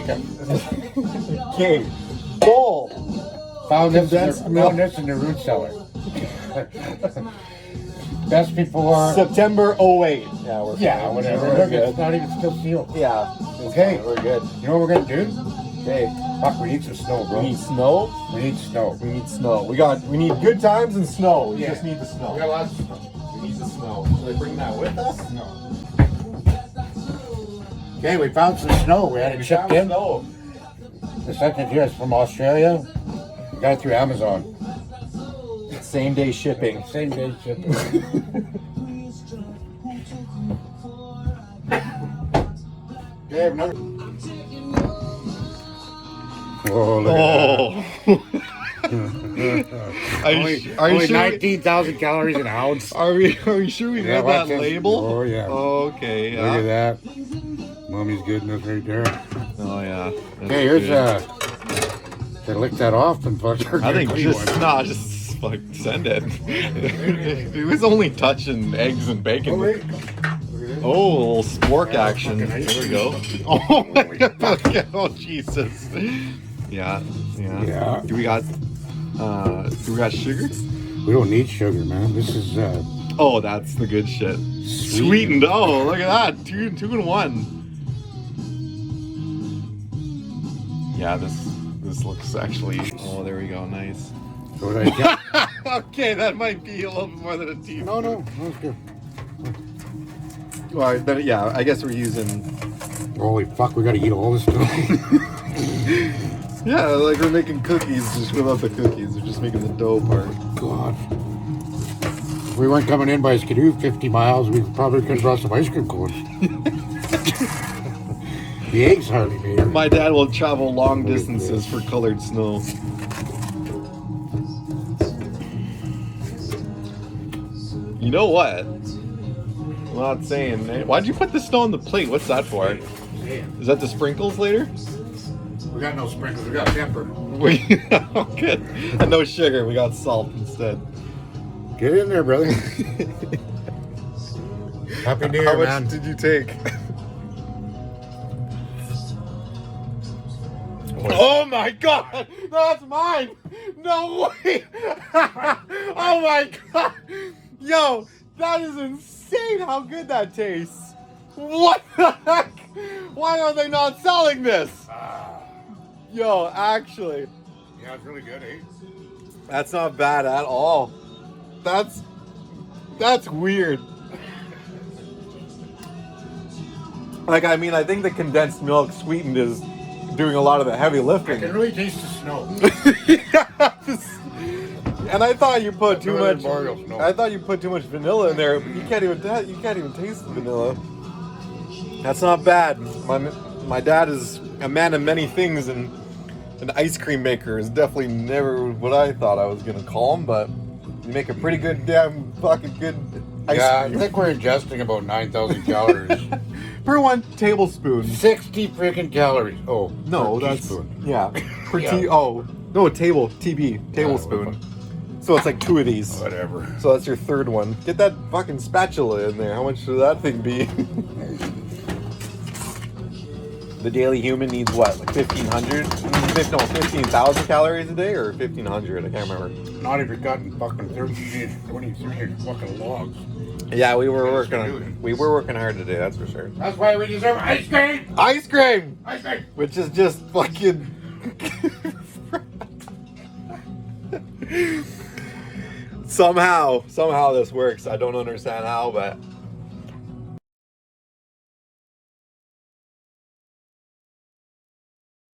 bacon. Okay. Full. Found this Condensed milk. in the root cellar. Best before. September 08. Yeah, we're Yeah, fine. whatever. We're Look, good. it's not even still sealed. Yeah. Okay. We're good. You know what we're gonna do? Okay. Fuck, we need some snow, bro. We need snow. We need snow. We need snow. We need good times and snow. We Yeah. just need the We snow. got lots of snow. We need the snow. Should I bring that with us? No. Okay, we found some snow. We had it shipped in. Snow. The second here is from Australia. We got it through Amazon. Same day shipping. Same day shipping. Okay, I have another. Oh, look at Are only you, are you only sure? 19,000 calories an ounce. Are we sure we Yeah, read watch that this. label? Oh, yeah. Okay. Look at that. Mommy's good enough right there. Oh yeah. That's Okay, here's good. They lick that off and fuck. I think just like send it. It was only touching eggs and bacon. Oh, wait. Oh, a little spork Yeah, action. fucking There ice we go. Oh my god. Oh Jesus. Yeah. Yeah. Do we got sugar? We don't need sugar, man. This is Oh, that's the good shit. Sweetened. Oh, look at that. Two in one. Yeah, this looks actually. Oh, there we go. Nice. So what I got. Okay, that might be a little bit more than a teaspoon. No, it's good. Well, then, yeah, I guess we're using. Holy fuck, we gotta eat all this stuff. Yeah, like we're making cookies just without the cookies. We're just making the dough part. God. If we weren't coming in by Skidoo 50 miles, we probably could have brought some ice cream cones. The eggs hardly made it. My dad will travel long distances for colored snow. You know what? I'm not saying. Why'd you put the snow on the plate? What's that for? Is that the sprinkles later? We got no sprinkles, we got pepper. Okay. And no sugar. We got salt instead. Get in there, brother. Happy New Year, How much man. did you take? Oh my god! That's mine! No way! Oh my god! Yo, that is insane how good that tastes! What the heck? Why are they not selling this? Yo, actually, Yeah, it's really good, eh? that's not bad at all. That's weird. Like, I mean, I think the condensed milk sweetened is doing a lot of the heavy I lifting. can really taste the snow. And I thought you put too Northern much. Alberta snow. I thought you put too much vanilla in there. But you can't even taste the vanilla. That's not bad. My dad is a man of many things, and an ice cream maker is definitely never what I thought I was gonna call him. But you make a pretty good, damn fucking good ice Yeah, I cream. think we're ingesting about 9,000 calories. Per 1 tablespoon. 60 freaking calories. Oh, No, per that's teaspoon. yeah. Per Yeah. tablespoon. So it's like 2 of these. Whatever. So that's your third one. Get that fucking spatula in there. How much should that thing be? The daily human needs what? Like 1,500? No, 15,000 calories a day or 1,500? I can't remember. Not if you're cutting fucking 30, 23 fucking logs. Yeah, we were Yes, working hard today, that's for sure. That's why we deserve ice cream! Ice cream! Ice cream! Which is just fucking... Somehow this works. I don't understand how, but